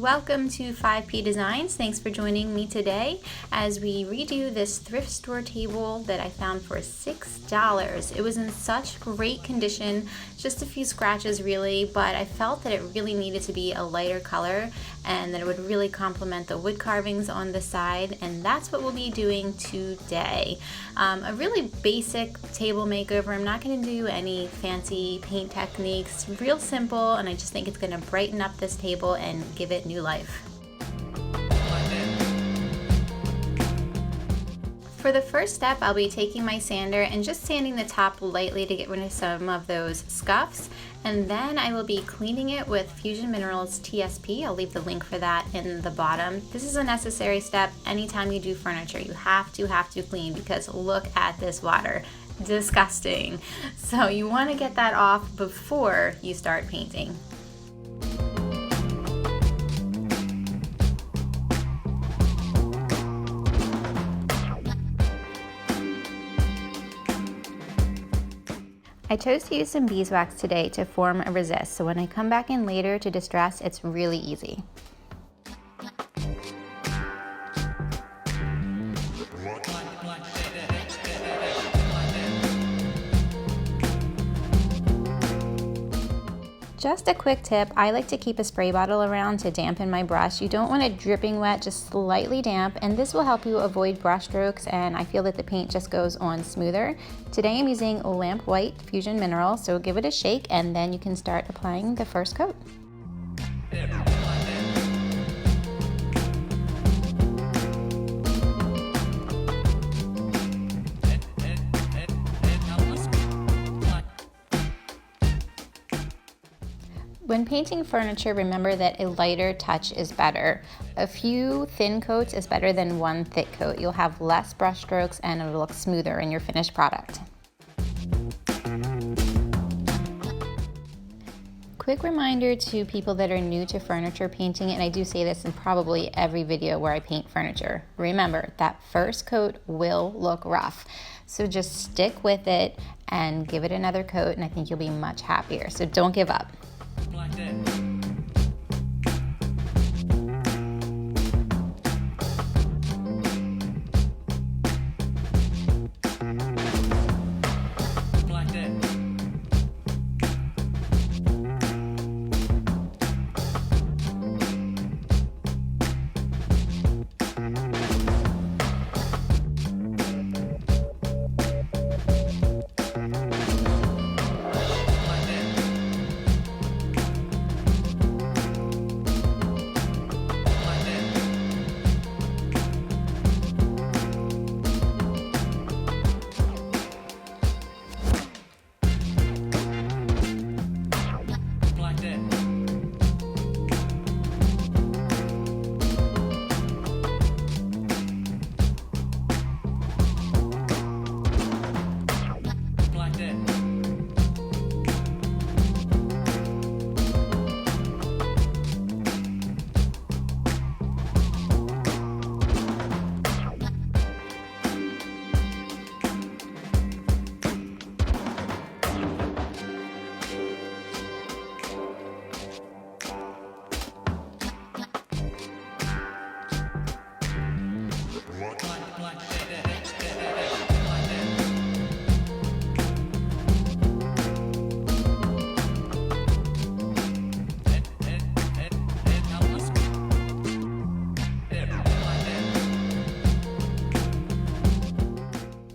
welcome to 5P Designs. Thanks for joining me today as we redo this thrift store table that I found for $6. It was in such great condition, just a few scratches really, but I felt that it really needed to be a lighter color and that it would really complement the wood carvings on the side, and that's what we'll be doing today. A really basic table makeover. I'm not going to do any fancy paint techniques, real simple, and I just think it's going to brighten up this table and give it new life. For the first step, I'll be taking my sander and just sanding the top lightly to get rid of some of those scuffs, and then I will be cleaning it with Fusion Minerals TSP. I'll leave the link for that in the bottom. This is a necessary step anytime you do furniture. You have to clean, because look at this water. Disgusting. So you want to get that off before you start painting. I chose to use some beeswax today to form a resist, so when I come back in later to distress, it's really easy. Just a quick tip, I like to keep a spray bottle around to dampen my brush. You don't want it dripping wet, just slightly damp, and this will help you avoid brush strokes, and I feel that the paint just goes on smoother. Today I'm using Lamp White Fusion Mineral, so give it a shake and then you can start applying the first coat. When painting furniture, remember that a lighter touch is better. A few thin coats is better than one thick coat. You'll have less brush strokes and it'll look smoother in your finished product. Quick reminder to people that are new to furniture painting, and I do say this in probably every video where I paint furniture. Remember, that first coat will look rough. So just stick with it and give it another coat, and I think you'll be much happier. So don't give up. Like that.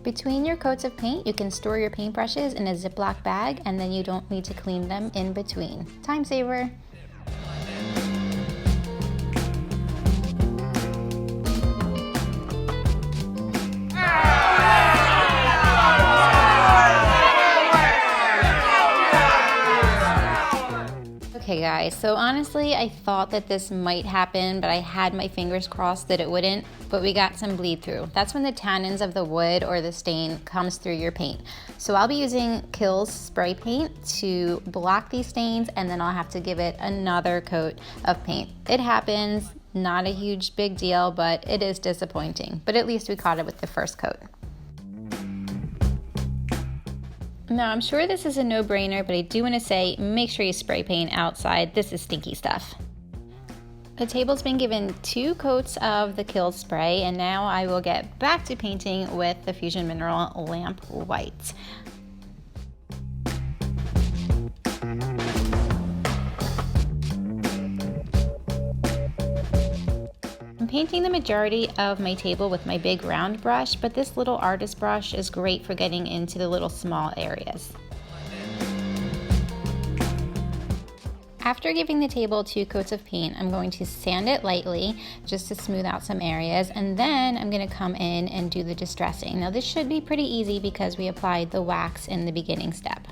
Between your coats of paint, you can store your paintbrushes in a Ziploc bag, and then you don't need to clean them in between. Time saver. Okay guys, so honestly I thought that this might happen, but I had my fingers crossed that it wouldn't, but we got some bleed through. That's when the tannins of the wood or the stain comes through your paint. So I'll be using Kills spray paint to block these stains, and then I'll have to give it another coat of paint. It happens, not a huge big deal, but it is disappointing. But at least we caught it with the first coat. Now, I'm sure this is a no-brainer, but I do want to say, make sure you spray paint outside. This is stinky stuff. The table's been given 2 coats of the Kill spray, and now I will get back to painting with the Fusion Mineral Lamp White. I'm painting the majority of my table with my big round brush, but this little artist brush is great for getting into the little small areas. After giving the table 2 coats of paint, I'm going to sand it lightly just to smooth out some areas, and then I'm going to come in and do the distressing. Now this should be pretty easy because we applied the wax in the beginning step.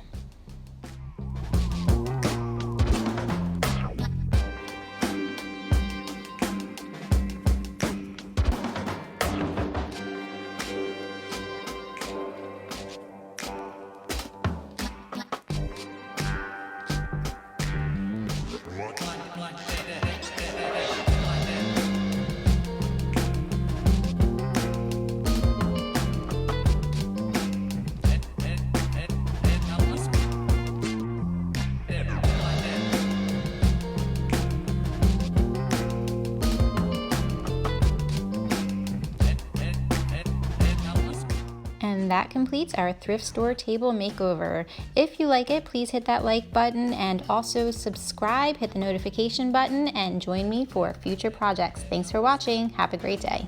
And that completes our thrift store table makeover. If you like it, please hit that like button and also subscribe, hit the notification button, and join me for future projects. Thanks for watching. Have a great day.